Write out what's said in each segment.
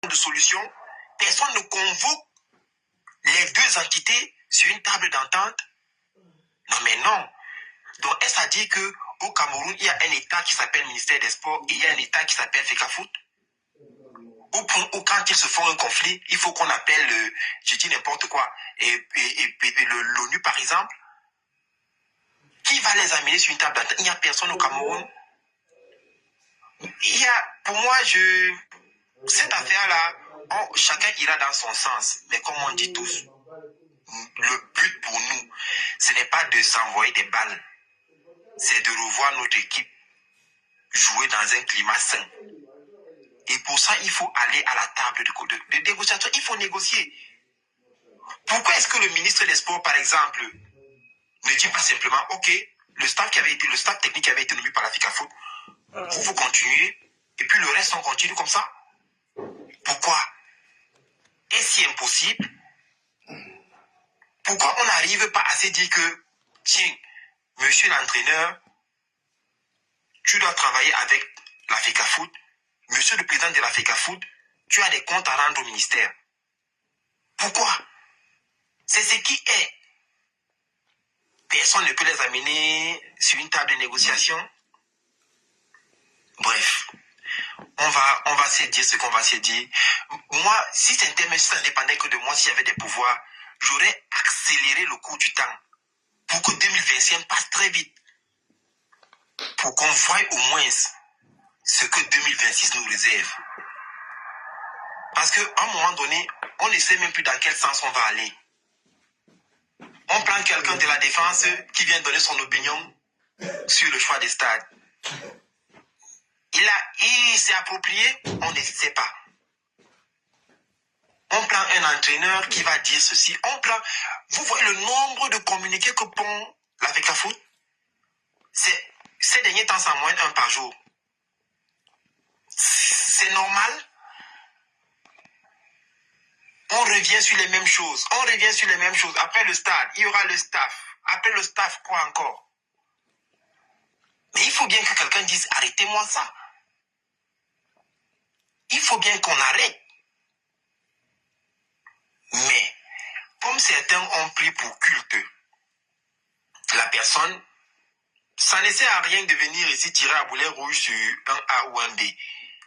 de solution, personne ne convoque les deux entités sur une table d'entente. Non, mais non. Donc, est-ce à dire qu'au Cameroun, il y a un État qui s'appelle ministère des Sports et il y a un État qui s'appelle FECAFOOT? Ou quand ils se font un conflit, il faut qu'on appelle, je dis n'importe quoi, l'ONU par exemple. Qui va les amener sur une table d'entente? Il n'y a personne au Cameroun. Pour moi, cette affaire-là, chacun ira dans son sens. Mais comme on dit tous, le but pour nous, ce n'est pas de s'envoyer des balles. C'est de revoir notre équipe jouer dans un climat sain. Et pour ça, il faut aller à la table de négociation. Il faut négocier. Pourquoi est-ce que le ministre des Sports, par exemple, ne dit pas simplement, OK, le staff technique qui avait été nommé par la FECAFOOT, vous continuez, et puis le reste, on continue comme ça? Pourquoi? Est-ce si impossible? Pourquoi on n'arrive pas à se dire que, tiens, monsieur l'entraîneur, tu dois travailler avec la FECAFOOT, monsieur le président de la FECAFOOT, tu as des comptes à rendre au ministère. Pourquoi? C'est ce qui est. Personne ne peut les amener sur une table de négociation. Bref, on va se dire ce qu'on va se dire. Moi, si ça dépendait que de moi, s'il y avait des pouvoirs, j'aurais accéléré le cours du temps pour que 2025 passe très vite. Pour qu'on voie au moins ce que 2026 nous réserve. Parce qu'à un moment donné, on ne sait même plus dans quel sens on va aller. On prend quelqu'un de la défense qui vient donner son opinion sur le choix des stades. Il s'est approprié, on ne sait pas. On prend un entraîneur qui va dire ceci. Vous voyez le nombre de communiqués que pond la FECAFOOT? Ces derniers temps, c'est en moyenne 1 par jour. C'est normal. On revient sur les mêmes choses. Après le stade, il y aura le staff. Après le staff, quoi encore? Mais il faut bien que quelqu'un dise, arrêtez-moi ça. Il faut bien qu'on arrête. Mais, comme certains ont pris pour culte la personne, ça ne sert à rien de venir ici tirer à boulet rouge sur un A ou un B.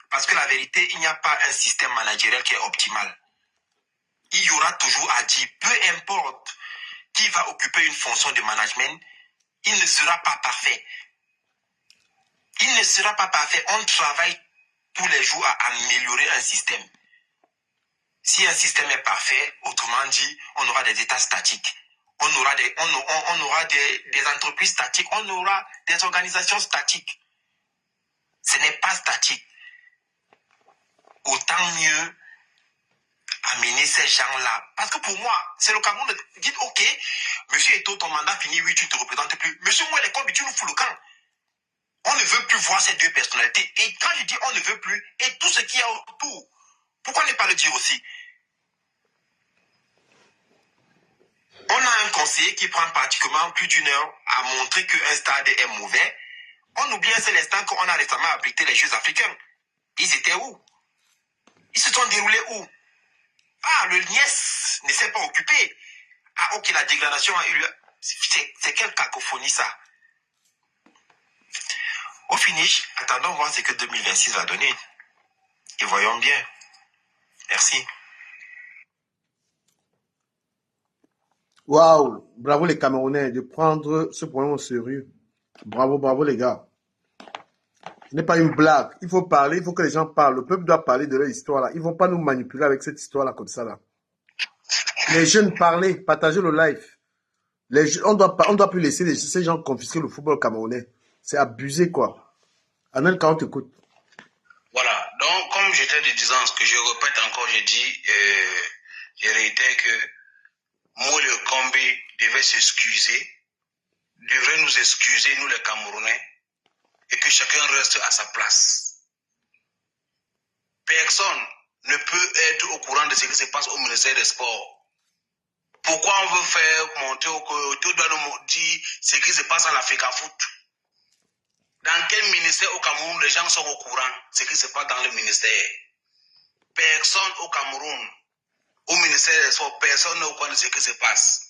Parce que la vérité, il n'y a pas un système managérial qui est optimal. Il y aura toujours à dire, peu importe qui va occuper une fonction de management, il ne sera pas parfait. Il ne sera pas parfait. On travaille tous les jours à améliorer un système. Si un système est parfait, autrement dit, on aura des états statiques. On aura des entreprises statiques. On aura des organisations statiques. Ce n'est pas statique. Autant mieux amener ces gens-là. Parce que pour moi, c'est le Cameroun. Dites, OK, monsieur Eto, ton mandat fini, oui, tu ne te représentes plus. Monsieur Mouelekon, tu nous fous le camp. On ne veut plus voir ces deux personnalités. Et quand je dis on ne veut plus, et tout ce qu'il y a autour, pourquoi ne pas le dire aussi? On a un conseiller qui prend pratiquement plus d'une heure à montrer qu'un stade est mauvais. On oublie un seul instant qu'on a récemment abrité les Jeux africains. Ils étaient où? Ils se sont déroulés où? Ah, le Niès ne s'est pas occupé. Ah, ok, la dégradation a eu lieu. C'est quelle cacophonie ça? Au finish, attendons voir ce que 2026 va donner. Et voyons bien. Merci. Waouh, bravo les Camerounais de prendre ce problème au sérieux. Bravo, bravo les gars. Ce n'est pas une blague. Il faut parler, il faut que les gens parlent. Le peuple doit parler de leur histoire là. Ils ne vont pas nous manipuler avec cette histoire là comme ça là. Les jeunes parlez, partagez le live. On doit plus laisser ces gens confisquer le football camerounais. C'est abusé quoi. Anel, quand on t'écoute. Voilà, donc comme j'étais disant, ce que je répète encore, je réitère que Moule Kombe devait s'excuser, devrait nous excuser, nous les Camerounais, et que chacun reste à sa place. Personne ne peut être au courant de ce qui se passe au ministère des Sports. Pourquoi on veut faire monter tout doit nous dire ce qui se passe à la FECAFOOT? Dans quel ministère au Cameroun les gens sont au courant de ce qui se passe dans le ministère? personne au Cameroun, au ministère des Sports, personne n'est au courant de ce qui se passe.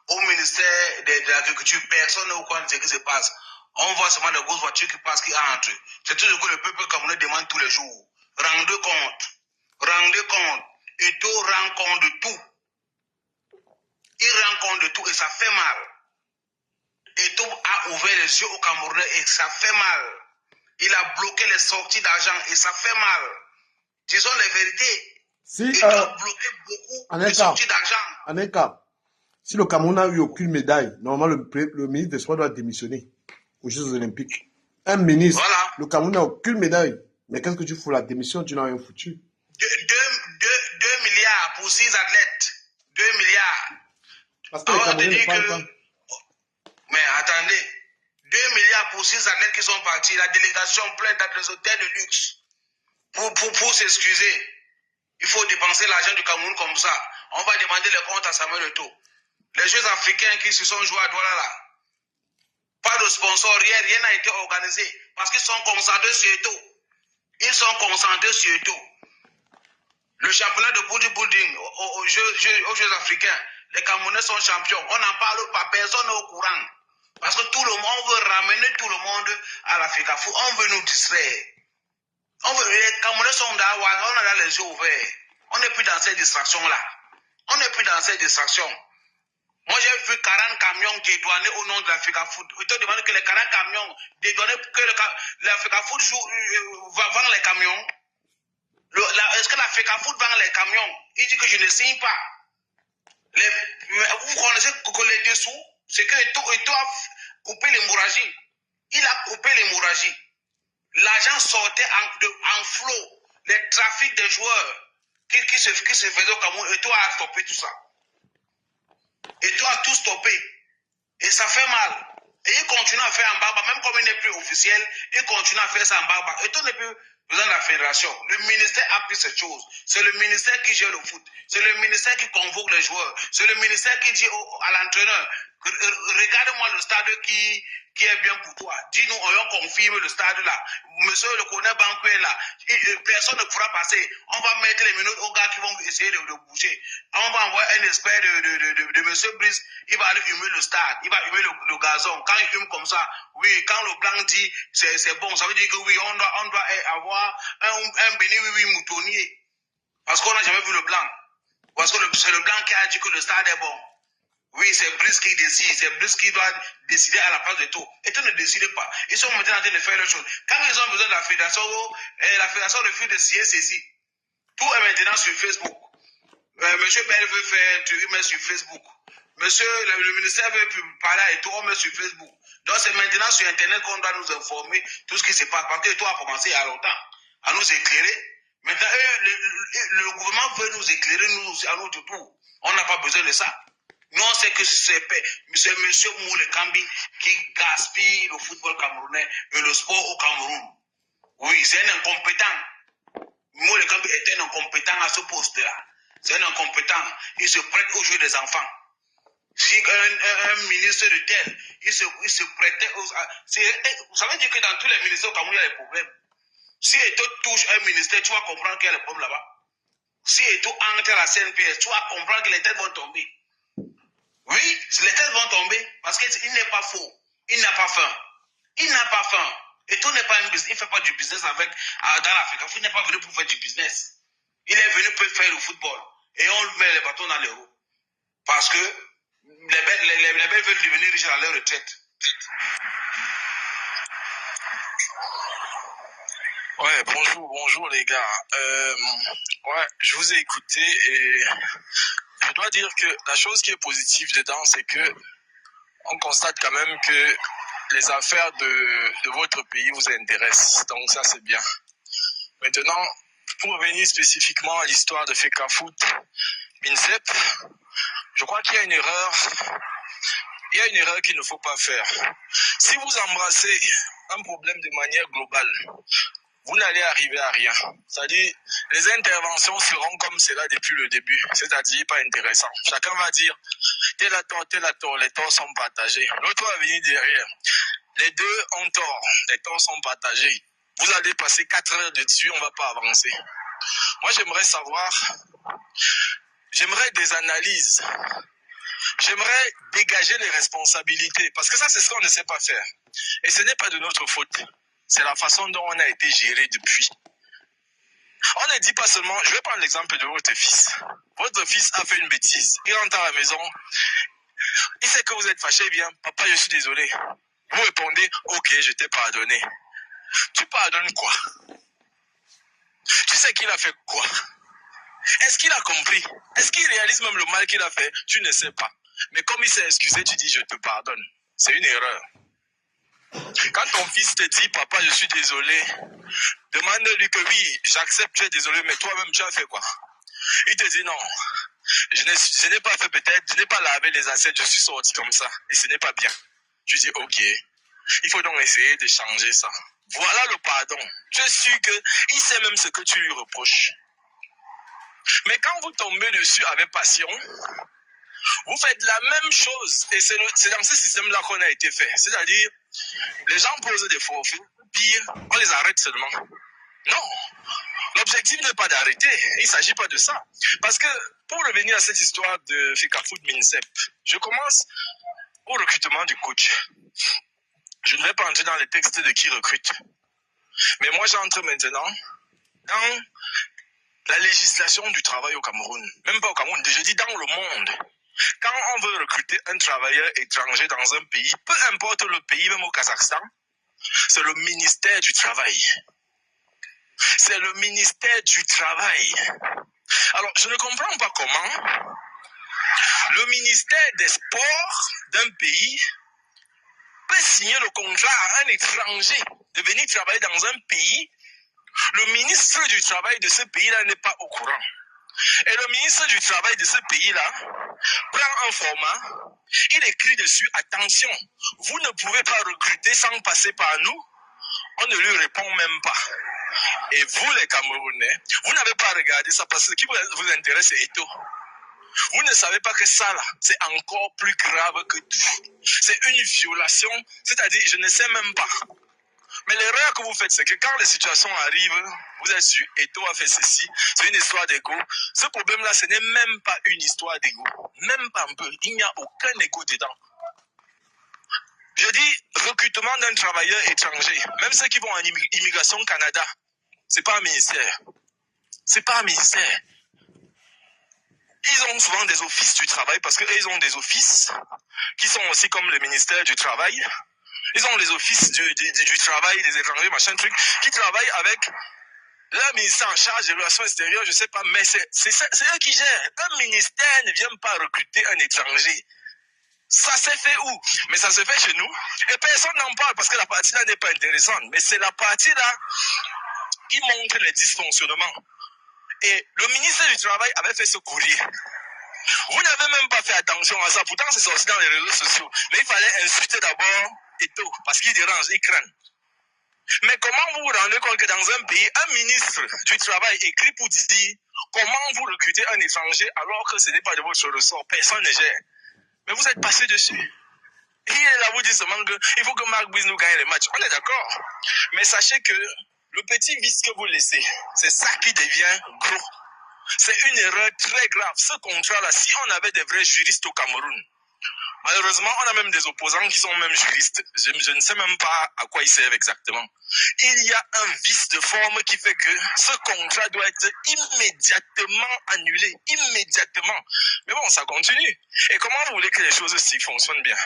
Au ministère de l'Agriculture, personne n'est au courant de ce qui se passe. On voit seulement des grosses voitures qui passent, qui entrent. C'est tout ce que le peuple camerounais demande tous les jours. Rendez compte. Rendez compte. Et tout rend compte de tout. Il rend compte de tout et ça fait mal. Et tout a ouvert les yeux aux Camerounais et ça fait mal. Il a bloqué les sorties d'argent et ça fait mal. Disons les vérités. Si, Il a bloqué beaucoup de sorties d'argent. En un cas, si le Cameroun n'a eu aucune médaille, normalement le ministre des Sports doit démissionner aux Jeux Olympiques. Un ministre, Voilà. le Cameroun n'a aucune médaille. Mais qu'est-ce que tu fous la démission? Tu n'as rien foutu. 2 milliards pour 6 athlètes. 2 milliards. Parce que les Camerounais ne parlent pas. Mais attendez, 2 milliards pour 6 athlètes qui sont partis, la délégation pleine dans les hôtels de luxe. Pour s'excuser, il faut dépenser l'argent du Cameroun comme ça. On va demander les comptes à Samuel Eto'o. Les Jeux africains qui se sont joués à Douala là, pas de sponsor, rien n'a été organisé. Parce qu'ils sont concentrés sur Eto'o. Ils sont concentrés sur Eto'o. Le championnat de bodybuilding aux Jeux africains, les Camerounais sont champions. On n'en parle pas, personne n'est au courant. Parce que tout le monde veut ramener tout le monde à l'Africa Foot. On veut nous distraire. Les Camerounais sont dans, on a les yeux ouverts. On n'est plus dans ces distractions-là. On n'est plus dans ces distractions. Moi, j'ai vu 40 camions dédouanés au nom de l'Africa Foot. Il te demande que les 40 camions dédouanés, que l'Africa Foot vend les camions. Est-ce que l'Africa Foot vend les camions? Il dit que je ne signe pas. Vous connaissez que les dessous, c'est que Eto'o a coupé l'hémorragie. Il a coupé l'hémorragie. L'argent sortait en flot. Les trafics des joueurs qui se faisaient au Cameroun, Eto'o a stoppé tout ça. Eto'o a tout stoppé. Et ça fait mal. Et il continue à faire en barbe, même comme il n'est plus officiel, il continue à faire ça en barbe. Eto'o n'est plus président de la fédération. Le ministère a pris cette chose. C'est le ministère qui gère le foot. C'est le ministère qui convoque les joueurs. C'est le ministère qui dit à l'entraîneur, regarde-moi le stade qui est bien pour toi. Dis-nous, on confirme le stade là. Monsieur le colonel Banco est là. Personne ne pourra passer. On va mettre les minutes aux gars qui vont essayer de bouger. On va envoyer un expert de monsieur Brice. Il va aller humer le stade. Il va humer le gazon. Quand il hume comme ça, oui, quand le blanc dit c'est bon, ça veut dire que oui, on doit avoir un béni oui moutonnier. Parce qu'on n'a jamais vu le blanc. Parce que c'est le blanc qui a dit que le stade est bon. Oui, c'est Brice qui décide. C'est Brice qui doit décider à la place de tout. Et tout ne décide pas. Ils sont maintenant en train de faire les choses. Quand ils ont besoin de la fédération refuse de signer ceci. Tout est maintenant sur Facebook. Monsieur Bell veut faire, tu mets sur Facebook. Monsieur, le ministère veut parler et tout, on met sur Facebook. Donc c'est maintenant sur Internet qu'on doit nous informer tout ce qui se passe. Parce que tout a commencé il y a longtemps à nous éclairer. Maintenant, le gouvernement veut nous éclairer à notre tour. On n'a pas besoin de ça. Nous, on sait que c'est M. Moule Kambi qui gaspille le football camerounais et le sport au Cameroun. Oui, c'est un incompétent. Moule Kambi est un incompétent à ce poste-là. C'est un incompétent. Il se prête au jeu des enfants. Si un ministre de tel, il se prêtait aux... Ça veut dire que dans tous les ministères au Cameroun, il y a des problèmes. Si Eto'o touche un ministère, tu vas comprendre qu'il y a des problèmes là-bas. Si Eto'o entre à la CNPS, tu vas comprendre que les têtes vont tomber. Oui, les têtes vont tomber parce qu'il n'est pas faux. Il n'a pas faim. Il n'a pas faim. Eto'o n'est pas un business. Il ne fait pas du business dans l'Afrique. Il n'est pas venu pour faire du business. Il est venu pour faire le football. Et on lui met les bâtons dans les roues. Parce que les belles veulent devenir riches à leur retraite. Ouais, bonjour les gars. Ouais, je vous ai écouté et je dois dire que la chose qui est positive dedans, c'est que on constate quand même que les affaires de votre pays vous intéressent. Donc ça, c'est bien. Maintenant, pour revenir spécifiquement à l'histoire de FECAFOOT, MINSEP, je crois qu'il y a une erreur. Il y a une erreur qu'il ne faut pas faire. Si vous embrassez un problème de manière globale, vous n'allez arriver à rien. C'est-à-dire, les interventions seront comme cela depuis le début. C'est-à-dire, pas intéressant. Chacun va dire, tel a tort, les torts sont partagés. L'autre va venir derrière. Les deux ont tort, les torts sont partagés. Vous allez passer 4 heures dessus, on ne va pas avancer. Moi, j'aimerais des analyses. J'aimerais dégager les responsabilités. Parce que ça, c'est ce qu'on ne sait pas faire. Et ce n'est pas de notre faute. C'est la façon dont on a été géré depuis. On ne dit pas seulement, je vais prendre l'exemple de votre fils. Votre fils a fait une bêtise. Il rentre à la maison. Il sait que vous êtes fâché, bien. Papa, je suis désolé. Vous répondez, ok, je t'ai pardonné. Tu pardonnes quoi? Tu sais qu'il a fait quoi? Est-ce qu'il a compris? Est-ce qu'il réalise même le mal qu'il a fait? Tu ne sais pas. Mais comme il s'est excusé, tu dis, je te pardonne. C'est une erreur. Quand ton fils te dit, papa, je suis désolé, demande-lui que oui, j'accepte, tu es désolé, mais toi-même, tu as fait quoi? Il te dit non. Je n'ai pas fait peut-être, je n'ai pas lavé les assiettes, je suis sorti comme ça. Et ce n'est pas bien. Tu dis, ok. Il faut donc essayer de changer ça. Voilà le pardon. Je suis qu'il sait même ce que tu lui reproches. Mais quand vous tombez dessus avec passion, vous faites la même chose. Et c'est dans ce système-là qu'on a été fait. C'est-à-dire, les gens posent des forfaits. Pire, on les arrête seulement. Non. L'objectif n'est pas d'arrêter. Il ne s'agit pas de ça. Parce que, pour revenir à cette histoire de Fecafoot Minsep, je commence au recrutement du coach. Je ne vais pas entrer dans les textes de qui recrute. Mais moi, j'entre maintenant dans la législation du travail au Cameroun. Même pas au Cameroun, je dis dans le monde. Quand on veut recruter un travailleur étranger dans un pays, peu importe le pays, même au Kazakhstan, c'est le ministère du Travail. C'est le ministère du Travail. Alors, je ne comprends pas comment le ministère des Sports d'un pays peut signer le contrat à un étranger de venir travailler dans un pays. Le ministre du Travail de ce pays-là n'est pas au courant. Et le ministre du Travail de ce pays-là prend un format, il écrit dessus, attention, vous ne pouvez pas recruter sans passer par nous. On ne lui répond même pas. Et vous, les Camerounais, vous n'avez pas regardé ça parce que ce qui vous intéresse, c'est Eto'o. Vous ne savez pas que ça, là, c'est encore plus grave que tout. C'est une violation, c'est-à-dire, je ne sais même pas. Mais l'erreur que vous faites, c'est que quand les situations arrivent, vous êtes sûr, Eto'o a fait ceci, c'est une histoire d'ego. Ce problème-là, ce n'est même pas une histoire d'ego. Même pas un peu. Il n'y a aucun ego dedans. Je dis recrutement d'un travailleur étranger. Même ceux qui vont en immigration Canada, c'est pas un ministère. C'est pas un ministère. Ils ont souvent des offices du travail parce qu'ils ont des offices qui sont aussi comme le ministère du Travail. Ils ont les offices du travail, des étrangers, machin truc, qui travaillent avec le ministère en charge des relations extérieures, je sais pas, mais c'est eux qui gèrent. Un ministère ne vient pas recruter un étranger. Ça s'est fait où? Mais ça se fait chez nous. Et personne n'en parle parce que la partie-là n'est pas intéressante. Mais c'est la partie-là qui montre les dysfonctionnements. Et le ministre du Travail avait fait ce courrier. Vous n'avez même pas fait attention à ça. Pourtant, c'est sorti dans les réseaux sociaux. Mais il fallait insulter d'abord Eto'o parce qu'il dérange, il craint. Mais comment vous vous rendez compte que dans un pays, un ministre du Travail écrit pour dire comment vous recrutez un étranger alors que ce n'est pas de votre ressort, personne ne gère. Mais vous êtes passé dessus. Il est là, vous dit seulement qu'il faut que Marc Brice nous gagne les matchs. On est d'accord. Mais sachez que le petit vice que vous laissez, c'est ça qui devient gros. C'est une erreur très grave. Ce contrat-là, si on avait des vrais juristes au Cameroun, malheureusement, on a même des opposants qui sont même juristes. Je ne sais même pas à quoi ils servent exactement. Il y a un vice de forme qui fait que ce contrat doit être immédiatement annulé. Immédiatement. Mais bon, ça continue. Et comment vous voulez que les choses s'y fonctionnent bien?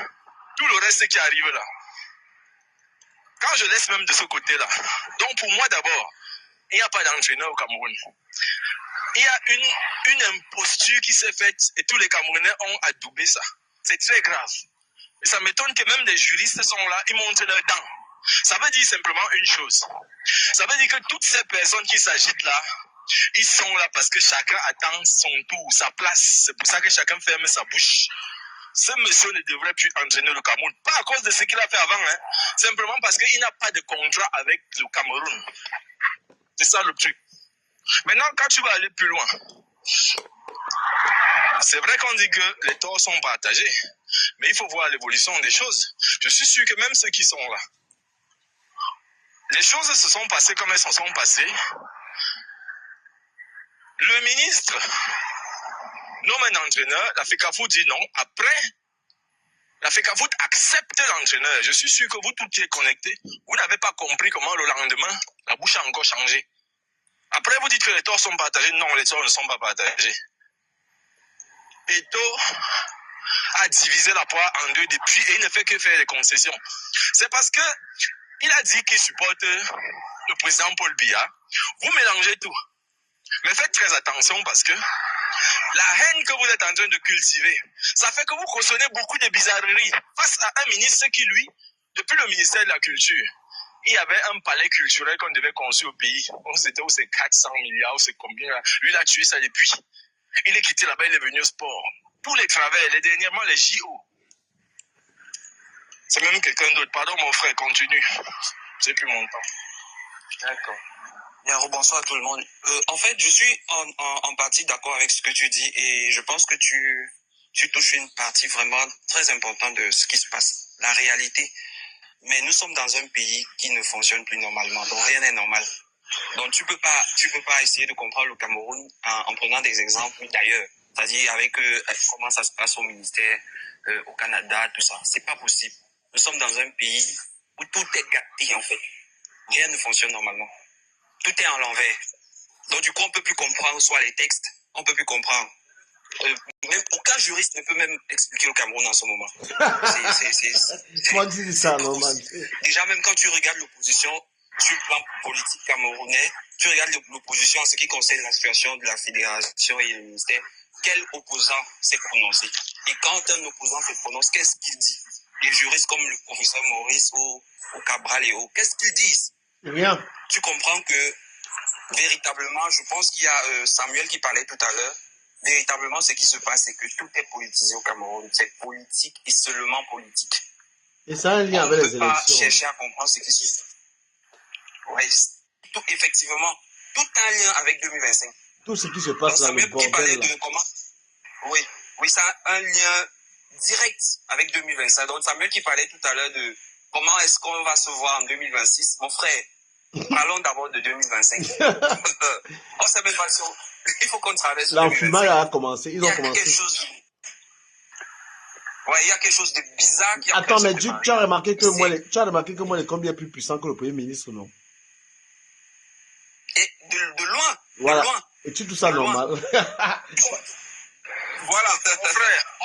Tout le reste qui arrive là. Quand je laisse même de ce côté-là, donc pour moi d'abord, il n'y a pas d'entraîneur au Cameroun. Il y a une imposture qui s'est faite et tous les Camerounais ont adoubé ça. C'est très grave. Et ça m'étonne que même des juristes sont là, ils montrent leurs dents. Ça veut dire simplement une chose. Ça veut dire que toutes ces personnes qui s'agitent là, ils sont là parce que chacun attend son tour, sa place. C'est pour ça que chacun ferme sa bouche. Ce monsieur ne devrait plus entraîner le Cameroun. Pas à cause de ce qu'il a fait avant, hein. Simplement parce qu'il n'a pas de contrat avec le Cameroun. C'est ça le truc. Maintenant, quand tu vas aller plus loin, c'est vrai qu'on dit que les torts sont partagés, mais il faut voir l'évolution des choses. Je suis sûr que même ceux qui sont là, les choses se sont passées comme elles se sont passées Le ministre nomme un entraîneur, la FECAFOOT dit non. Après, la FECAFOOT accepte l'entraîneur. Je suis sûr que vous tous qui êtes connectés, vous n'avez pas compris comment le lendemain, la bouche a encore changé. Après, vous dites que les torts sont partagés. Non, les torts ne sont pas partagés. Eto'o a divisé la poire en deux depuis et il ne fait que faire des concessions. C'est parce que il a dit qu'il supporte le président Paul Biya. Vous mélangez tout. Mais faites très attention parce que la haine que vous êtes en train de cultiver, ça fait que vous cautionnez beaucoup de bizarreries face à un ministre qui, lui, depuis le ministère de la Culture, il y avait un palais culturel qu'on devait construire au pays. C'était où c'est 400 milliards, ou c'est combien là. Lui, il a tué ça depuis. Il est quitté là-bas, il est venu au sport. Tous les travers, les dernièrement les JO. C'est même quelqu'un d'autre. Pardon mon frère, continue. J'ai plus mon temps. D'accord. Bien, bonsoir à tout le monde. En fait, je suis en partie d'accord avec ce que tu dis et je pense que tu touches une partie vraiment très importante de ce qui se passe, la réalité. Mais nous sommes dans un pays qui ne fonctionne plus normalement, donc rien n'est normal. Donc tu peux pas essayer de comprendre le Cameroun en prenant des exemples d'ailleurs, c'est-à-dire avec comment ça se passe au ministère, au Canada, tout ça. C'est pas possible. Nous sommes dans un pays où tout est gâté en fait. Rien ne fonctionne normalement. Tout est en l'envers. Donc du coup, on peut plus comprendre soit les textes, on peut plus comprendre. Même aucun juriste ne peut même expliquer le Cameroun en ce moment. Moi, dis ça, normal. Déjà, même quand tu regardes l'opposition sur le plan politique camerounais, tu regardes l'opposition en ce qui concerne la situation de la fédération et le ministère, quel opposant s'est prononcé? Et quand un opposant se prononce, qu'est-ce qu'il dit? Les juristes comme le professeur Maurice ou Cabral et autres, qu'est-ce qu'ils disent? Rien. Tu comprends que véritablement, je pense qu'il y a Samuel qui parlait tout à l'heure, véritablement ce qui se passe, c'est que tout est politisé au Cameroun. C'est politique et seulement politique. Et ça a un lien avec les élections. On ne peut pas chercher à comprendre ce qui se passe. Oui, effectivement, tout a un lien avec 2025. Tout ce qui se passe dans le bordel là. Oui, ça a un lien direct avec 2025. Donc Samuel qui parlait tout à l'heure de comment est-ce qu'on va se voir en 2026. Mon frère, parlons d'abord de 2025. On sait même pas si il faut qu'on traverse. L'enfumage a commencé. Ils ont commencé. Il y a quelque chose de bizarre. Attends, mais tu as remarqué que moi, les combien plus puissant que le Premier ministre, non? Et de loin. Voilà. De loin. Et tu trouves ça normal? Voilà,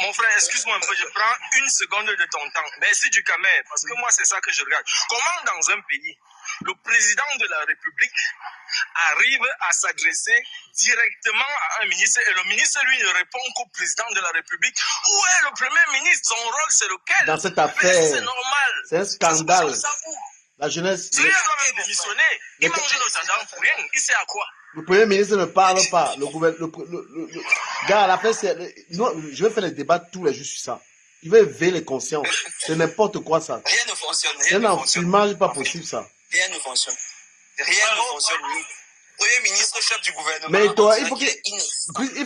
mon frère, excuse-moi un peu, je prends une seconde de ton temps. Merci du Camer, parce que moi, c'est ça que je regarde. Comment dans un pays, le président de la République arrive à s'adresser directement à un ministre et le ministre, lui, ne répond qu'au président de la République? Où est le Premier ministre? Son rôle, c'est lequel? Dans cette affaire, c'est normal. C'est un scandale. La jeunesse... Si il doit même démissionner, il mange nos tendance pour rien. Il sait à quoi? Le Premier ministre ne parle pas. Gars, à la fin, je vais faire des débats tous les jours sur ça. Il va éveiller les consciences. C'est n'importe quoi ça. Rien ne fonctionne. C'est un enfumage pas possible ça. Rien ne fonctionne. Rien ne fonctionne. Premier ministre, chef du gouvernement. Mais toi, il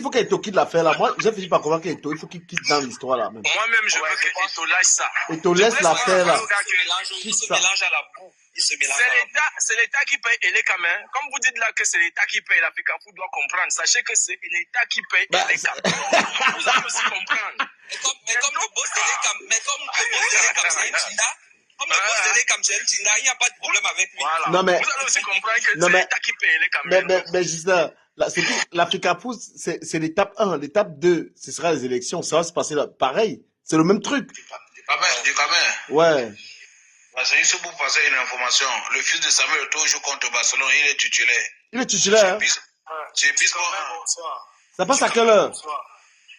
faut qu'Eto quitte l'affaire là. Moi, j'ai fini par convaincre qu'Eto, il faut qu'il quitte dans l'histoire là même. Moi-même, je veux que Eto lâche ça. Eto laisse l'affaire là. Il se mélange à la boue. C'est l'État qui paye et les Camerounais. Comme vous dites là que c'est l'État qui paye, la FECAFOOT doit comprendre. Sachez que c'est l'État qui paye et les Camerounais. Vous allez aussi comprendre. Mais comme le boss de l'État, il n'y a pas de problème avec lui. Voilà. Non, mais, vous allez aussi comprendre que c'est l'État qui paye les Camerounais. Mais Gisela, la FECAFOOT, c'est l'étape 1. L'étape 2, ce sera les élections. Ça va se passer là. Pareil. C'est le même truc. Du Cameroun. Ouais. Parce que juste pour passer une information, le fils de Samuel Eto'o joue contre Barcelone, il est titulaire. Il est titulaire. C'est Bispo 1. Ça passe à quelle heure?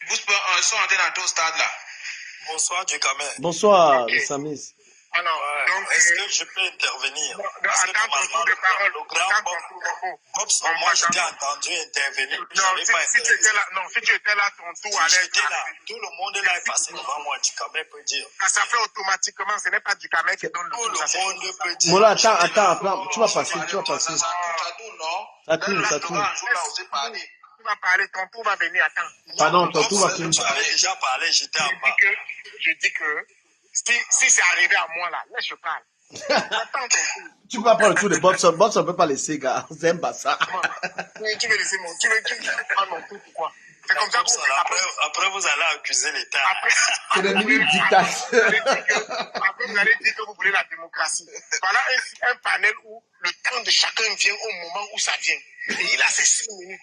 Bispo 1, ils sont entrés dans tout stade là. Bonsoir, du Cameroun. Bonsoir, Samis. Alors, donc, est-ce que je peux intervenir? Attends ton tour de parole. Moi, je t'ai entendu intervenir. Si tu étais là, ton tour allait être là. Tout le monde est là, passé devant moi. Du Cameroun peut dire. Ça fait automatiquement, ce n'est pas du Cameroun qui donne le tour. Tout le monde peut dire. Mola, attends, tu vas passer. Ça tourne. Tu vas parler, ton tour va venir, attends. Pardon, ton tour va finir. J'avais déjà parlé, j'étais en bas. Je dis que si c'est arrivé à moi là, je parle. Attends ton tour. Tu peux pas prendre le tour de Bobson. Bobson ne peut pas laisser, gars. C'est un bassa. Tu veux laisser mon... Tu veux prendre mon tour, pourquoi? C'est comme ça qu'on fait Après, vous allez accuser l'État. C'est des mini-dictateurs. Après, vous allez dire que vous voulez la démocratie. Voilà un panel où le temps de chacun vient au moment où ça vient. Et il a ses 6 minutes.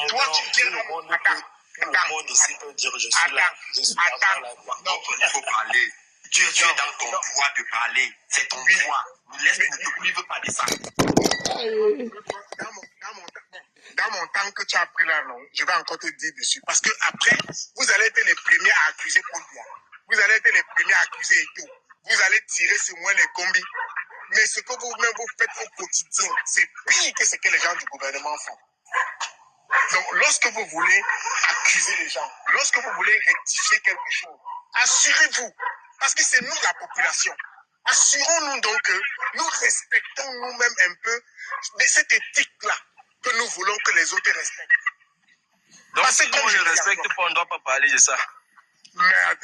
Toi, tu viens... Le monde ici peut dire je suis là. Je suis là. Non, il faut parler. Tu es dans ton droit de parler. C'est ton droit. Laisse-le, ne veux pas de ça. Dans mon temps que tu as pris là, non, je vais encore te dire dessus. Parce que après, vous allez être les premiers à accuser Paul Biya. Vous allez être les premiers à accuser Eto. Vous allez tirer sur moi les combis. Mais ce que vous-même vous faites au quotidien, c'est pire que ce que les gens du gouvernement font. Donc, lorsque vous voulez accuser les gens, lorsque vous voulez rectifier quelque chose, assurez-vous, parce que c'est nous la population, assurons-nous donc que nous respectons nous-mêmes un peu cette éthique-là que nous voulons que les autres respectent. Donc, Parce que si comme on je ne dis respecte encore- pas, on ne doit pas parler de ça. Merde.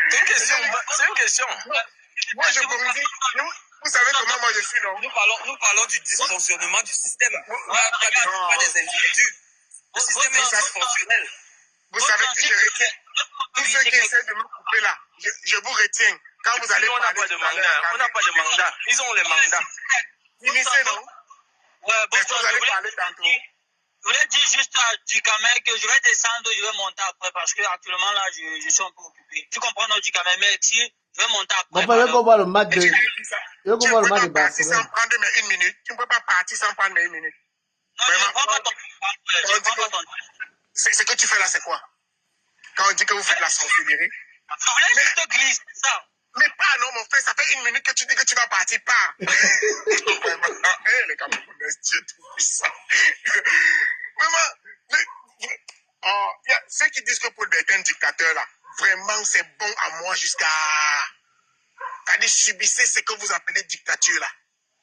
C'est une question. C'est une question. Moi, je vous dis, vous savez comment moi je suis, non? Nous parlons du dysfonctionnement du système. Pas des individus. Le système est dysfonctionnel. Vous savez que je retiens. Tous ceux qui essaient de me couper là, je vous retiens. Quand vous allez Nous, on n'a parler pas de tout à l'heure, mandat. On n'a pas de mandat. Ils ont les mandats. finissez, non? Ouais, bon, Mais vous allez parler tantôt. je voulais dire juste à Ducamel que je vais descendre, je vais monter après parce que actuellement là, je suis un peu occupé. Tu comprends, non, Ducamel? Mais si je vais monter après. Bon, il faut voir le match de... Tu Il faut ne voir le peux match de pas partir sans Barcelone. prendre mes 1 minute. Tu ne peux pas partir sans prendre mes 1 minute. Non, je ne prends pas ton temps. Je ne prends pas ton temps. C'est ce que tu fais là, c'est quoi? Quand on dit que vous faites la sorcellerie. Je voulais juste te glisser ça. Mais pas, non, mon frère, ça fait 1 minute que tu dis que tu vas partir, pas. Vraiment, les Camerounais, Dieu tout puissant. Vraiment, ceux qui disent que Paul Biya est un dictateur, là, vraiment, c'est bon à moi jusqu'à... C'est-à-dire, subissez ce que vous appelez dictature, là.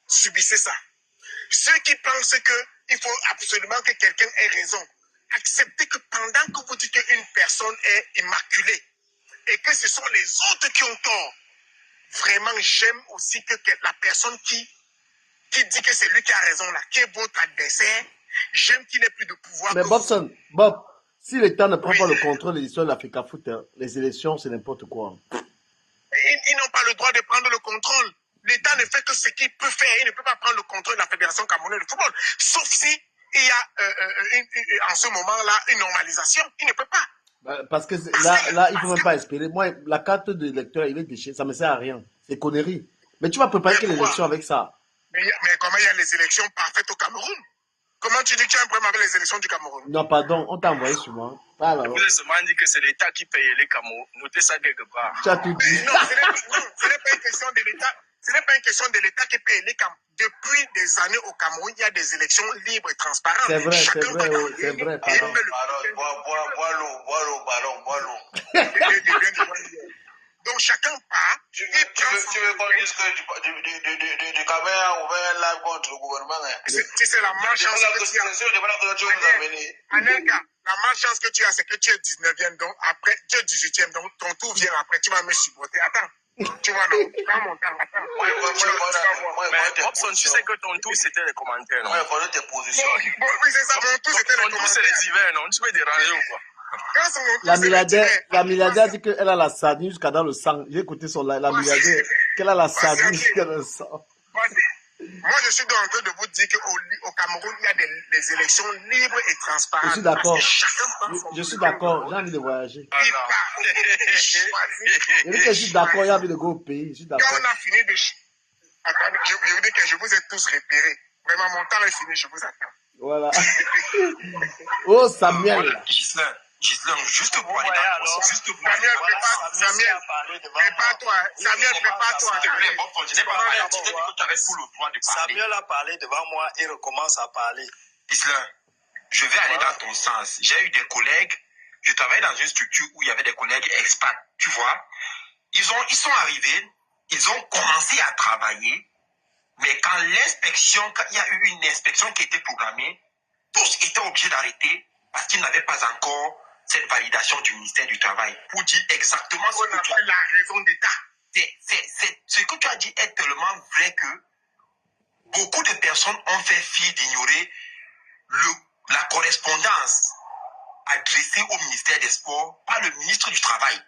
Subissez ça. Ceux qui pensent qu'il faut absolument que quelqu'un ait raison, acceptez que pendant que vous dites qu'une personne est immaculée et que ce sont les autres qui ont tort, vraiment, j'aime aussi que la personne qui dit que c'est lui qui a raison, là, qui est votre adversaire, j'aime qu'il n'ait plus de pouvoir. Mais que Bobson, Bob, si l'État ne prend pas le contrôle de l'histoire de l'Africa Foot, hein, les élections, c'est n'importe quoi. Ils n'ont pas le droit de prendre le contrôle. L'État ne fait que ce qu'il peut faire. Il ne peut pas prendre le contrôle de la Fédération camerounaise de football. Sauf si il y a en ce moment-là une normalisation. Il ne peut pas. Parce que là, il ne faut même pas espérer. Moi, la carte de l'électeur, il est déchirée. Ça ne me sert à rien. C'est connerie. Mais tu vas préparer Mais quelle pourquoi? élection avec ça? Mais comment il y a les élections parfaites au Cameroun? Comment tu dis que tu as un problème avec les élections du Cameroun? Non, pardon, on t'a envoyé sur moi. Ah, là, Vous avez seulement dit que c'est l'État qui paye les camos. Notez ça quelque part. tu as tout dit. Non, ce n'est pas une question de l'État. Ce n'est pas une question de l'État qui paye les Cameroun. Depuis des années au Cameroun, il y a des élections libres et transparentes. C'est vrai, Chacun c'est vrai, peut oui, c'est vrai, et pardon. fait le- Bois l'eau, bois l'eau. Donc chacun part. Tu veux qu'on dise que du Cameroun a ouvert un live contre le gouvernement, hein? C'est la malchance que tu as. C'est voilà que tu veux nous amener. Anelka, la malchance que tu as, c'est que tu es 19e, donc après, tu es 18e, donc ton tour vient après, tu vas me supporter. Attends, tu vois, non, dans mon temps, attends. Mais Robson, tu sais que ton tour, c'était les commentaires, non? Moi, je connais tes positions. Bon, oui, c'est ça, mon tour, c'était Ton le tour, c'est commentaire. les hivers, non? Tu peux déranger ou quoi? Quand c'est mon tour, c'est La milliardaire dit qu'elle a la sardine jusqu'à dans le sang. J'ai écouté la milliardaire qu'elle a la sardine jusqu'à dans le sang. Moi, je suis en train de vous dire qu'au Cameroun, il y a des élections libres et transparentes. Je suis d'accord. Parce que chacun prend son Je suis bulletin. d'accord. J'ai envie de voyager. Il part, il choisit. Je dis que je suis d'accord. J'ai envie de go au pays. Je suis Quand d'accord. on a fini de... Attendez, je vous dis que je vous ai tous repérés. Vraiment, mon temps est fini, je vous attends. Voilà. Oh, Samuel. Gislain, juste pour aller dans ton sens. Juste pour aller Samuel, dans prépare-toi. Samuel, prépare-toi. S'il te plaît, Bob, je n'ai pas parlé. Tu dis que tu avais tout le droit de parler. Samuel a parlé devant moi et recommence à parler. Gislain, je vais aller dans ton sens. J'ai eu des collègues, je travaillais dans une structure où il y avait des collègues expats, tu vois. Ils sont arrivés, ils ont commencé à travailler, mais quand il y a eu une inspection qui était programmée, tous étaient obligés d'arrêter parce qu'ils n'avaient pas encore cette validation du ministère du Travail pour dire exactement ce On que tu as appelle la raison d'État. Ce que tu as dit est tellement vrai que beaucoup de personnes ont fait fi d'ignorer la correspondance adressée au ministère des Sports par le ministre du Travail.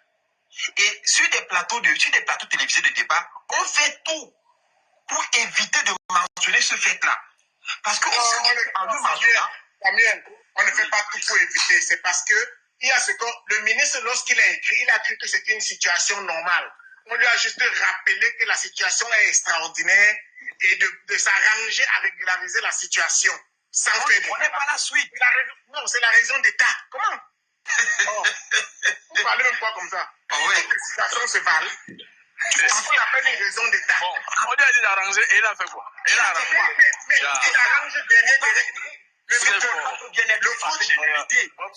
Et sur des plateaux télévisés de débat, on fait tout pour éviter de mentionner ce fait-là. Parce que Samuel, on ne fait pas tout pour éviter. C'est parce que il y a ce que le ministre, lorsqu'il a écrit, il a cru que c'était une situation normale. On lui a juste rappelé que la situation est extraordinaire et de s'arranger à régulariser la situation. Sans faire on n'est pas la suite. Non, c'est la raison d'État. Comment? Oh. Vous parlez même pas comme ça. Oui. Les situations se valent. On appelle une raison d'État. Bon, on lui a dit d'arranger et il a fait quoi? Il arrange derrière. Le coach de l'unité. En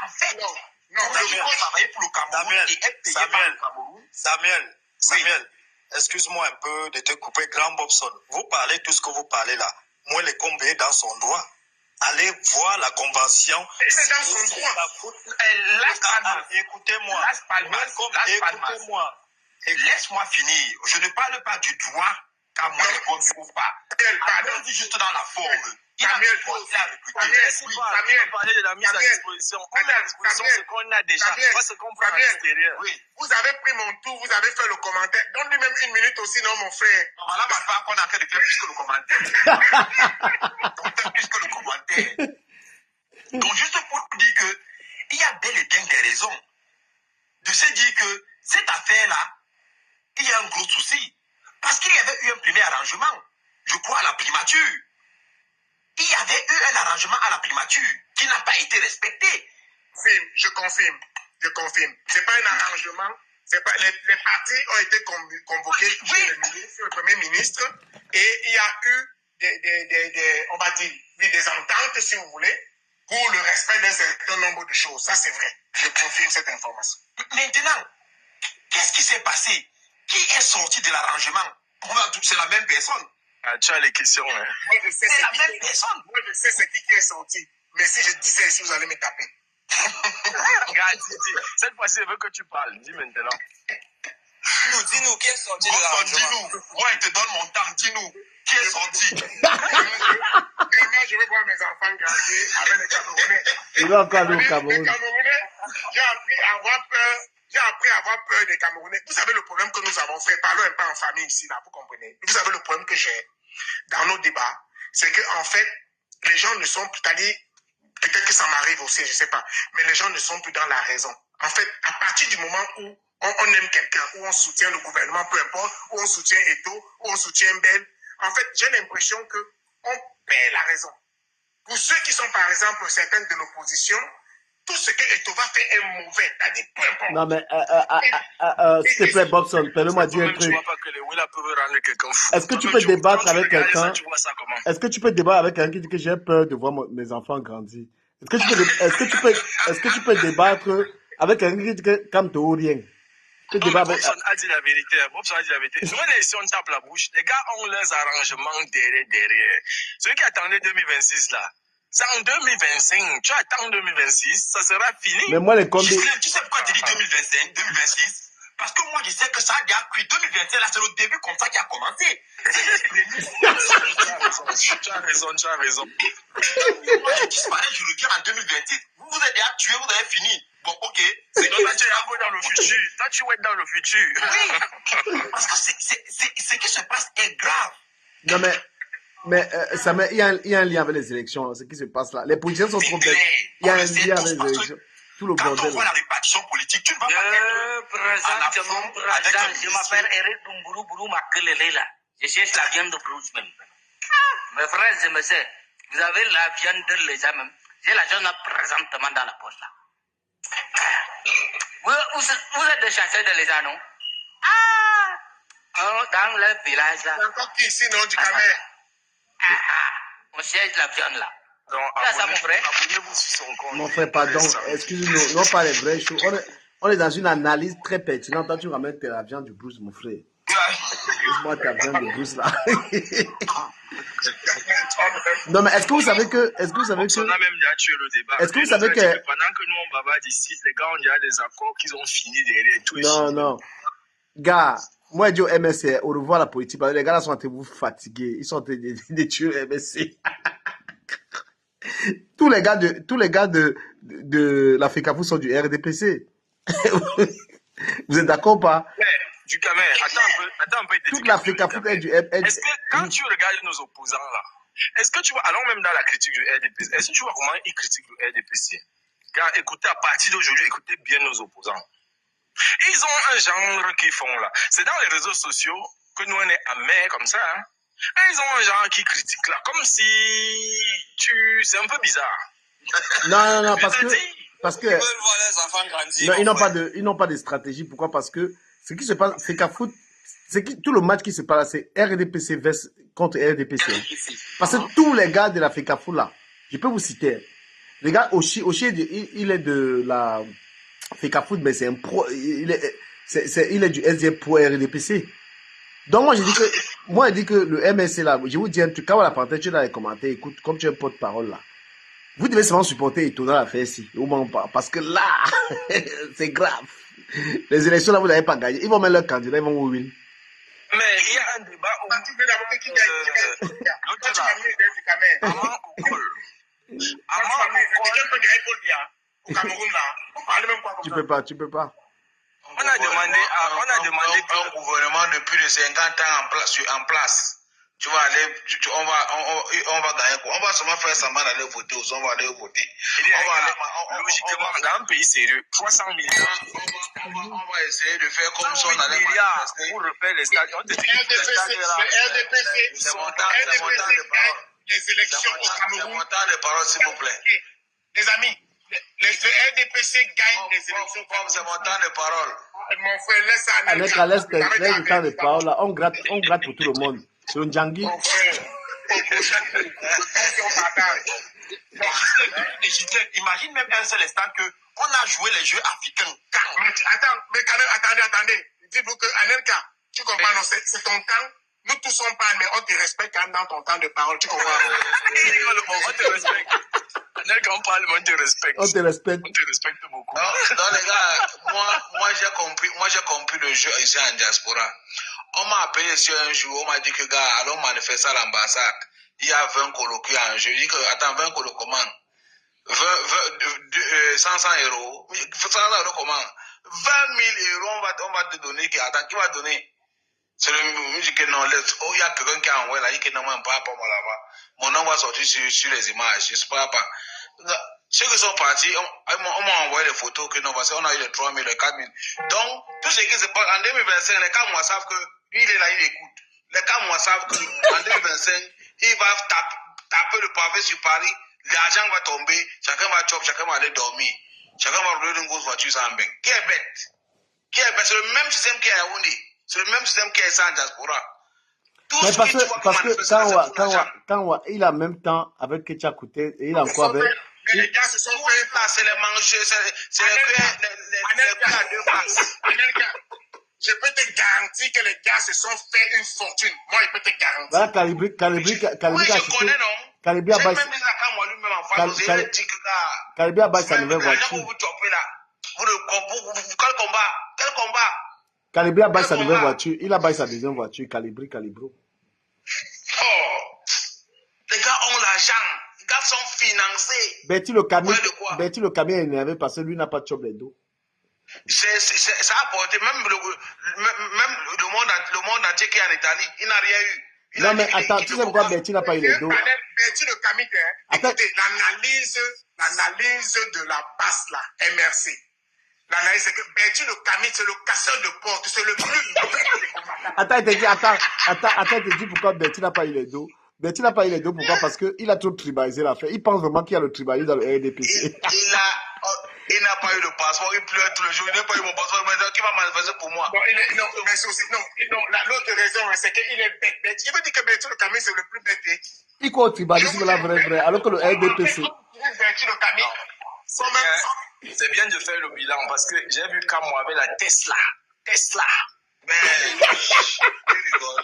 fait, non, il faut travailler pour le Cameroun et être payé par le Cameroun. Samuel, excuse-moi un peu de te couper, Grand Bobson. Vous parlez tout ce que vous parlez là. Moi, le combat est dans son droit. Allez voir la convention. C'est dans son droit. Écoutez-moi. Écoutez-moi. Laisse-moi finir. Je ne parle pas du droit qu'à moi on ne trouve pas. On dit juste dans la forme. Samuel, parler de la mise à disposition. On met à disposition ce qu'on a déjà, pas ce qu'on prend à l'extérieur. Oui. Vous avez pris mon tour, vous avez fait le commentaire. Donne-lui même une minute aussi, non, mon frère. Voilà ma part qu'on a fait de faire plus que le commentaire. On fait plus que le commentaire. Donc, juste pour dire que il y a bel et bien des raisons de se dire que cette affaire-là, il y a un gros souci. Parce qu'il y avait eu un premier arrangement, je crois, à la primature. Il y avait eu un arrangement à la primature qui n'a pas été respecté. Je confirme. C'est pas un arrangement. C'est pas, les partis ont été convoqués chez le Premier ministre et il y a eu on va dire, des ententes, si vous voulez, pour le respect d'un certain nombre de choses. Ça, c'est vrai. Je confirme cette information. Maintenant, qu'est-ce qui s'est passé? Qui est sorti de l'arrangement? C'est la même personne. Ah, tu as les questions, hein. C'est la même personne. Moi, je sais c'est qui est sorti. Mais si je dis ça ici, vous allez me taper. Regarde, dis. Cette fois-ci, je veux que tu parles. Dis maintenant. Dis-nous, qui est sorti de l'arrangement? Dis-nous. Moi, je te donne mon temps. Dis-nous. Qui est sorti? Vraiment, je veux voir mes enfants grandir avec les Camerounais. Il va encore aller au Les Cameroun. Camerounais, j'ai appris à avoir peur. J'ai appris à avoir peur des Camerounais. Vous savez le problème que nous avons fait, parlons un peu en famille ici, là, vous comprenez. Vous savez le problème que j'ai dans nos débats, c'est que en fait, les gens ne sont plus, c'est-à-dire, peut-être que ça m'arrive aussi, je sais pas, mais les gens ne sont plus dans la raison. En fait, à partir du moment où on aime quelqu'un, où on soutient le gouvernement, peu importe, où on soutient Eto, où on soutient Bell, en fait, j'ai l'impression que on perd la raison. Pour ceux qui sont, par exemple, certaines de l'opposition, tout ce que Etova fait est mauvais. C'est-à-dire, peu importe. Non, mais, s'il te plaît, Bobson, permets-moi de dire un truc. Est-ce que tu peux débattre avec quelqu'un? Est-ce que tu peux débattre avec quelqu'un qui dit que j'ai peur de voir mes enfants grandir? Est-ce que tu peux débattre avec quelqu'un qui dit que comme tout ou rien? Bobson a dit la vérité. Nous, si on tape la bouche, les gars ont leurs arrangements derrière. Ceux qui attendaient 2026 là, c'est en 2025. Tu attends 2026, ça sera fini. Mais moi, les combis. Tu sais pourquoi tu dis 2025, 2026? Parce que moi, je sais que ça a déjà pris 2025, là, c'est le début comme ça qui a commencé. Tu as raison. Moi, je disparais, je reviens en 2026. Vous êtes déjà tué, vous avez fini. Bon, ok. C'est donc là, tu es dans le futur. Toi, tu es dans le futur. Oui. Parce que ce qui se passe est grave. Non, mais il y a un lien avec les élections, ce qui se passe là. Les politiciens sont trop bêtes. Il y a un lien avec les élections. Tout le Quand bordel. on voit la répartition politique, tu ne vas pas être Je m'appelle Eric Dumbourou Makelele. Je cherche la viande de Bruce même. Mes frères et mes sœurs, vous avez la viande de les même. J'ai la viande présentement dans la poche là. Vous êtes des chasseurs de lézards, non? Dans le village là. C'est encore qui ici, non, du Cameroun? On cherche la viande là. Donc, abonnez-vous sur son compte. Mon frère, pardon, excusez-nous, non pas les vraies choses. On est dans une analyse très pertinente. Toi, tu ramènes la viande du Bruce, mon frère. Laisse-moi ta viande du Bruce là. Non, mais est-ce que vous savez que. On a même déjà tué le débat. Est-ce que vous savez que. Pendant que nous on bavarde ici, les gars ont déjà des accords qu'ils ont fini derrière tout. Non. Gars, Moi, je dis au MSC, au revoir la politique. Parce que les gars là sont en train de vous fatiguer. Ils sont en train de tuer le MSC. Tous les gars de la FECAFOOT sont du RDPC. Vous êtes d'accord ou pas? Du Camer, attends un peu. Toute la FECAFOOT est du Est-ce que quand tu regardes nos opposants là, est-ce que tu vois, allons même dans la critique du RDPC, est-ce que tu vois comment ils critiquent le RDPC? Car écoutez, à partir d'aujourd'hui, écoutez bien nos opposants. Ils ont un genre qu'ils font là. C'est dans les réseaux sociaux que nous on est amers comme ça. Hein? Et ils ont un genre qui critique là, comme si c'est un peu bizarre. Non, parce que Ils veulent voir les enfants grandir. non, ils n'ont pas de stratégie. Pourquoi? Parce que ce qui se passe, FECAFOOT, tout le match qui se passe, c'est RDPC contre RDPC. Parce que tous les gars de la FECAFOOT là, je peux vous citer. Les gars, Oshi, il est de la FECAFOOT, mais c'est un pro, il est du SDF pro RDPC. Donc moi je dis que le MSC là, je vous dis un truc, quand on la partage dans les commentaires, écoute, comme tu es un porte-parole là, vous devez seulement supporter et tourner la faire ici, au moment pas, parce que là, c'est grave. Les élections là, vous n'avez pas gagné, ils vont mettre leur candidat, ils vont vous win. Mais il y a un débat où Tu veux d'abord qui gagne. Quand tu vas venir du Cameroun. Quelqu'un peut gagner Paul Biya au Cameroun là. On parle même pas comme ça. Tu peux pas. on a demandé un gouvernement de plus de 50 ans en place. Tu vas aller, on va gagner quoi? On va seulement faire semblant d'aller voter, ou on va aller voter. Logiquement, dans un pays sérieux, 300 milliards. On va essayer de faire comme si on allait manifester. Pour refaire les stades. Le RDPC gagne les élections au Cameroun. C'est mon temps de parole, s'il vous plaît. Les amis, le RDPC gagne les élections. C'est mon temps de parole. Mon frère, laisse ça à Avec laisse le temps de parole là, on gratte pour tout le monde. C'est un Djangui. Mon frère, Imagine même un seul instant que on a joué les jeux africains. Attends, mais quand même, attendez. Dites-vous que Anelka, tu comprends, non, c'est ton temps. Nous tous on parle, mais on te respecte quand même dans ton temps de parole. Tu comprends? On te respecte. Quand on parle, on te respecte. On te respecte. On te respecte beaucoup. Non, les gars, moi j'ai compris le jeu ici en diaspora. On m'a appelé sur un jour, on m'a dit que gars, allons manifester à l'ambassade. Il y a 20 coloqués en jeu. Je dis que, attends, 20 coloqués comment? 500 euros. 500 euros comment? 20 000 euros, on va te donner. Attends, qui va donner? C'est le dit que non, il y a quelqu'un qui a envoyé là, il dit que non, même pas moi là-bas. Mon nom va sortir sur les images, je ne sais pas. Ceux qui sont partis, on m'a envoyé des photos que non, parce qu'on a eu les 3 000, les 4 000. Donc, tout ce qui se passe en 2025, les Camerounais savent que lui, il est là, il écoute. Les Camerounais savent qu'en 2025, il va taper le pavé sur Paris, l'argent va tomber, chacun va chop, chacun va aller dormir. Chacun va rouler une grosse voiture sans bain. Qui est bête? C'est le même système qui est à Yaoundé. C'est le même système qui est ça en diaspora. Mais parce que quand il a en même temps avec Ketcha Kouté et il a encore avec. Les gars se sont fait. Là, c'est les mangeurs, c'est les à deux faces. Je peux te garantir que les gars se sont fait une fortune. Moi, je peux te garantir. Voilà, Calibri oui, je connais, non? Calibri a baissé. Calibri a baissé sa nouvelle voiture. Quel combat? Calibri a baissé sa nouvelle voiture. Il a baissé sa deuxième voiture. Calibro. Oh, les gars ont l'argent. Les gars sont financés. Betty le camion est énervé parce que lui n'a pas de job les dos. Ça a apporté même le monde entier qui est en Italie. Il n'a rien eu. Non, mais attends, tu sais pourquoi Betty n'a pas eu les dos? Betty le camion, écoutez, l'analyse de la base là, MRC. L'analyse, c'est que Betty le camion, c'est le casseur de porte, c'est le plus. Attends, il te dit pourquoi Betty n'a pas eu les dos. Betty n'a pas eu les dos, pourquoi? Parce qu'il a trop tribalisé l'affaire. Il pense vraiment qu'il y a le tribalisme dans le RDPC. Il n'a pas eu le passeport, il pleure tout le jour. Il n'a pas eu mon passeport, qui va manifester pour moi? Non, mais c'est aussi, non, l'autre raison, c'est qu'il est bête. Il veut dire que Betty le camion, c'est le plus bête. Il croit au tribalisme là, vrai, alors que le RDPC. Betty le camion, c'est bien de faire le bilan parce que j'ai vu quand moi avec la Tesla. Mais, il rigole.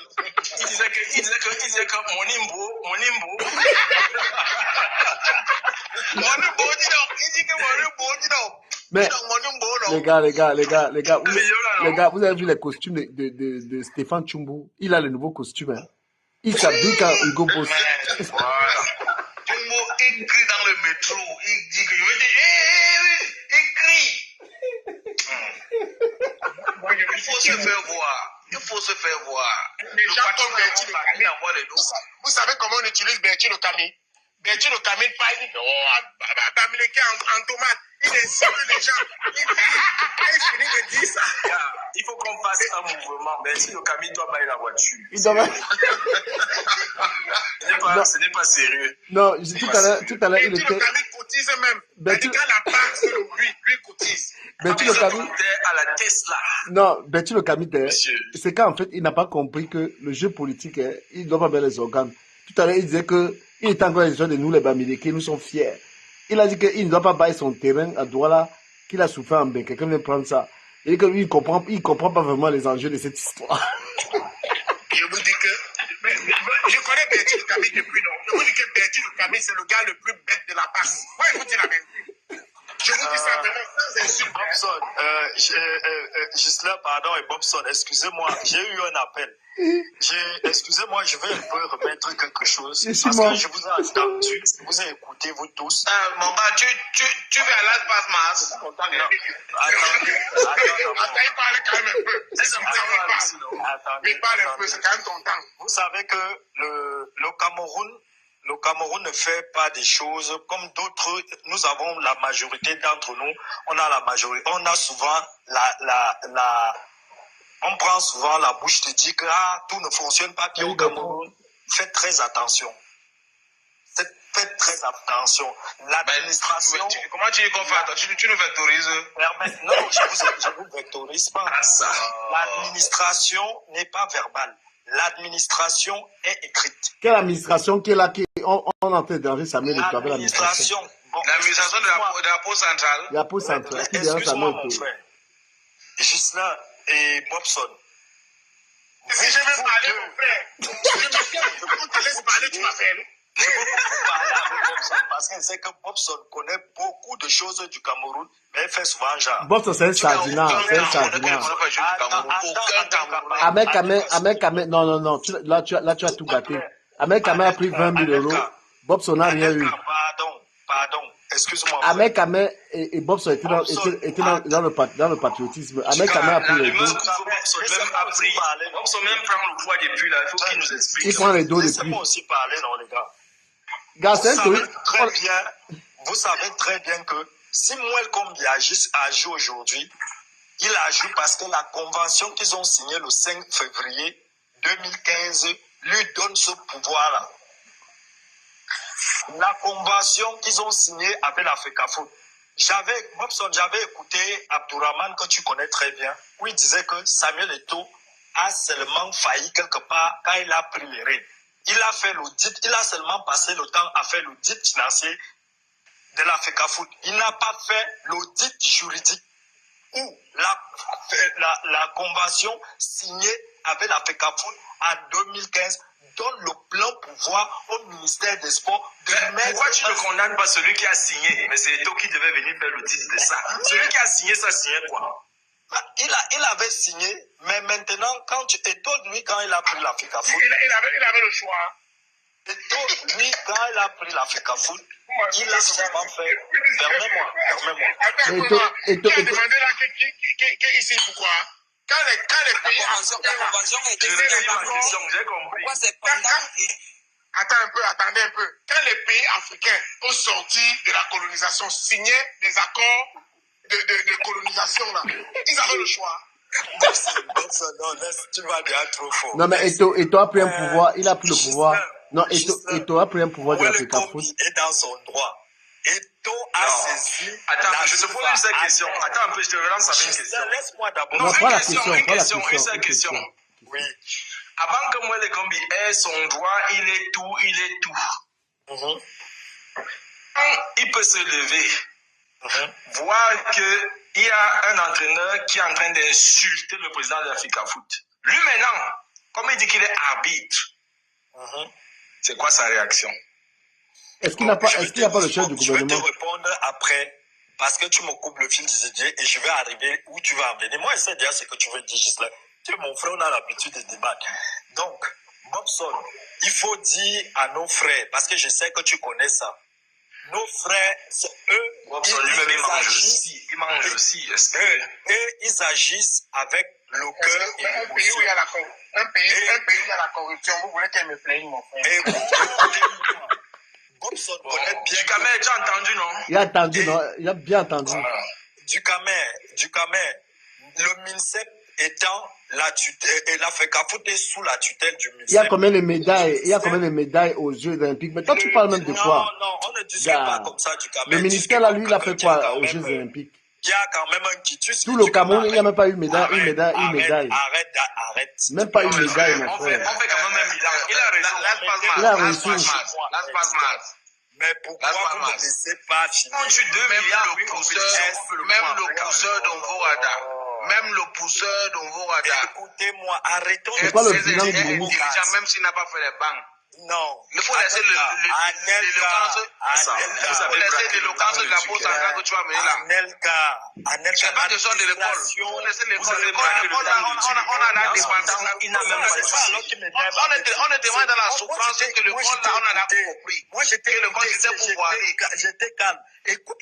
Il disait que mon imbo. Mon imbo, dis donc. Il dit que mon imbo, dis donc. Mais, les gars. Les gars, vous avez vu les costumes de Stéphane Tchumbu? Il a le nouveau costume. Hein. Il s'habille quand Hugo bosse. Voilà. Jumbo écrit dans le métro. Il dit que je vais dire, écrit. Il faut se faire voir. Il faut se faire voir. Les gens comme Bertie le Camille. Vous savez comment on utilise Bertie le Camille? Bertie le Camille, pas il dit que Bamileke en tomate. Il insulte les gens. Il finit de dire ça. Il faut qu'on fasse un mouvement. Bertie le Camille doit bailler la voiture. Il doit... Ce n'est pas sérieux. Non, tout à l'heure, il était... Bertie le Camille cotise même. Bertie... Quand la part sur lui cotise. Bertie le Camille... à la Tesla. Non, Bertie le Camille, c'est qu'en fait, il n'a pas compris que le jeu politique, il doit pas mettre les organes. Tout à l'heure, il disait que il est encore les gens de nous, les Bamileke, nous sommes fiers. Il a dit qu'il ne doit pas bailler son terrain à Douala, qu'il a souffert en bain. Quelqu'un vient prendre ça. Et que lui, il comprend pas vraiment les enjeux de cette histoire. Je vous dis que, je connais Bertie le Camille depuis non. Je vous dis que Bertie le Camille, c'est le gars le plus bête de la passe. Moi, je vous dis la vérité. Je vous dis ça vraiment sans insulte. Bobson, Gisela, pardon, et Bobson, excusez-moi, j'ai eu un appel. Excusez-moi, je vais un peu remettre quelque chose. Parce que je vous ai entendu, je vous ai écouté, vous tous. Mon gars, tu veux à l'âge passe-masse? Attends, il parle quand même un peu. Il parle un peu, c'est quand même ton temps. Vous savez que le Cameroun ne fait pas des choses comme d'autres. Nous avons la majorité d'entre nous. On a la majorité. On a souvent on prend souvent la bouche de dire que tout ne fonctionne pas bien au Cameroun. Faites très attention. Faites très attention. L'administration... Comment tu dis qu'on fait? Tu nous vectorises? Non, je vous vectorise pas. L'administration n'est pas verbale. L'administration est écrite. Quelle administration qui est là, on est en train de Samuel de Kabel, l'administration. L'administration de la pause centrale. La pause centrale. Excuse-moi, mon frère. Gislain et Bobson. Si je veux parler, mon frère, je te laisse parler, tu m'appelles. Je veux beaucoup parler avec Bobson parce que je sais que Bobson connaît beaucoup de choses du Cameroun, mais il fait souvent genre. Bobson, c'est un sardinat. C'est un sardinat. Ahmed Kamé, non. Là, tu as tout gâté. Ahmed Kamé a pris 20 000 €. Bobson n'a rien eu. Pardon. Excuse-moi. Ahmed Kamé et Bobson étaient dans le patriotisme. Ahmed Kamé a pris les deux. Bobson même prend le poids depuis là. Il faut qu'il nous explique. Il prend les dos depuis. Laissez-moi aussi parler, non, les gars. Vous savez très bien que si Mouel Kombi agit aujourd'hui, il agit parce que la convention qu'ils ont signée le 5 février 2015 lui donne ce pouvoir-là. La convention qu'ils ont signée avec la FECAFOOT. Bobson, j'avais écouté Abdourahmane, que tu connais très bien, où il disait que Samuel Eto'o a seulement failli quelque part quand il a pris les rênes. Il a fait l'audit, il a seulement passé le temps à faire l'audit financier de la FECAFOOT. Il n'a pas fait l'audit juridique où la convention signée avec la FECAFOOT en 2015 donne le plein pouvoir au ministère des Sports de mettre... Pourquoi tu ne condamnes pas celui qui a signé? Mais c'est Eto'o qui devait venir faire l'audit de ça. Celui qui a signé, ça signait quoi? Il avait signé, mais maintenant, Eto'o, lui, quand il a pris la FECAFOOT... Il avait le choix. Eto'o, lui, quand il a pris la FECAFOOT, il a seulement fait... Permets-moi. Tu as demandé là qui signe pourquoi? Quand les pays... Attendez un peu. Quand les pays africains ont sorti de la colonisation, signaient des accords de colonisation, là, ils avaient le choix. Tu vas dire trop fort. Non, mais Eto'o a pris un pouvoir, il a pris le pouvoir. Non, Eto'o a pris un pouvoir de la FECAFOOT. est dans son droit. Eto'o a saisi... Attends, je te pose une seule question. Attends un peu, je te relance avec une question. Laisse-moi d'abord... Non, pas la Une seule question. Oui. Avant que Mouel Kombi ait son droit, il est tout. Il peut se lever, voir qu'il y a un entraîneur qui est en train d'insulter le président de la FECAFOOT. Lui maintenant, comme il dit qu'il est arbitre, c'est quoi sa réaction? Est-ce qu'il n'a pas le chef du gouvernement? Je vais te répondre après parce que tu me coupes le fil Didier et je vais arriver où tu vas en venir. Moi, je sais déjà ce que tu veux dire, Gislain. Tu es mon frère, on a l'habitude de débattre. Donc, Bobson, il faut dire à nos frères, parce que je sais que tu connais ça, nos frères, eux, ils mangent aussi. Ils agissent avec le cœur et un pays où il y a un pays où il y a la corruption, vous voulez qu'elle me plaigne, mon frère? Bobson connaît bien. Ducamer, tu as entendu, non? Il a entendu, non? Il a bien entendu. Ducamer, le MINSEP étant la FECAFOOT est sous la tutelle du MINSEP. Il y a combien de médailles? Il y a combien de médailles aux Jeux Olympiques? Mais toi, tu parles même de quoi? Non, on ne discute pas comme ça, Ducamer. Le ministère, là, lui, il a fait quoi aux Jeux Olympiques? Il y a quand même un quitus. Tout le Cameroun, il n'y a même pas eu une médaille. Arrête. Même pas une médaille, mon frère. On fait quand même un bilan. Il a reçu. Mais pourquoi vous ne laissez pas finir? Même le pousseur d'Onvorada. Même le pousseur d'Onvorada. Écoutez-moi, arrêtons. C'est quoi le bilan du ministre? Même s'il n'a pas fait les bancs. Non. Il faut laisser l'éloquence de la pause en cas que tu as mené là. Anelka. C'est pas question de l'école. Il faut laisser l'école. On a la dépendance. Il n'a même pas. On est tellement dans la souffrance que l'école là, on en a compris. Moi, j'étais calme. Écoute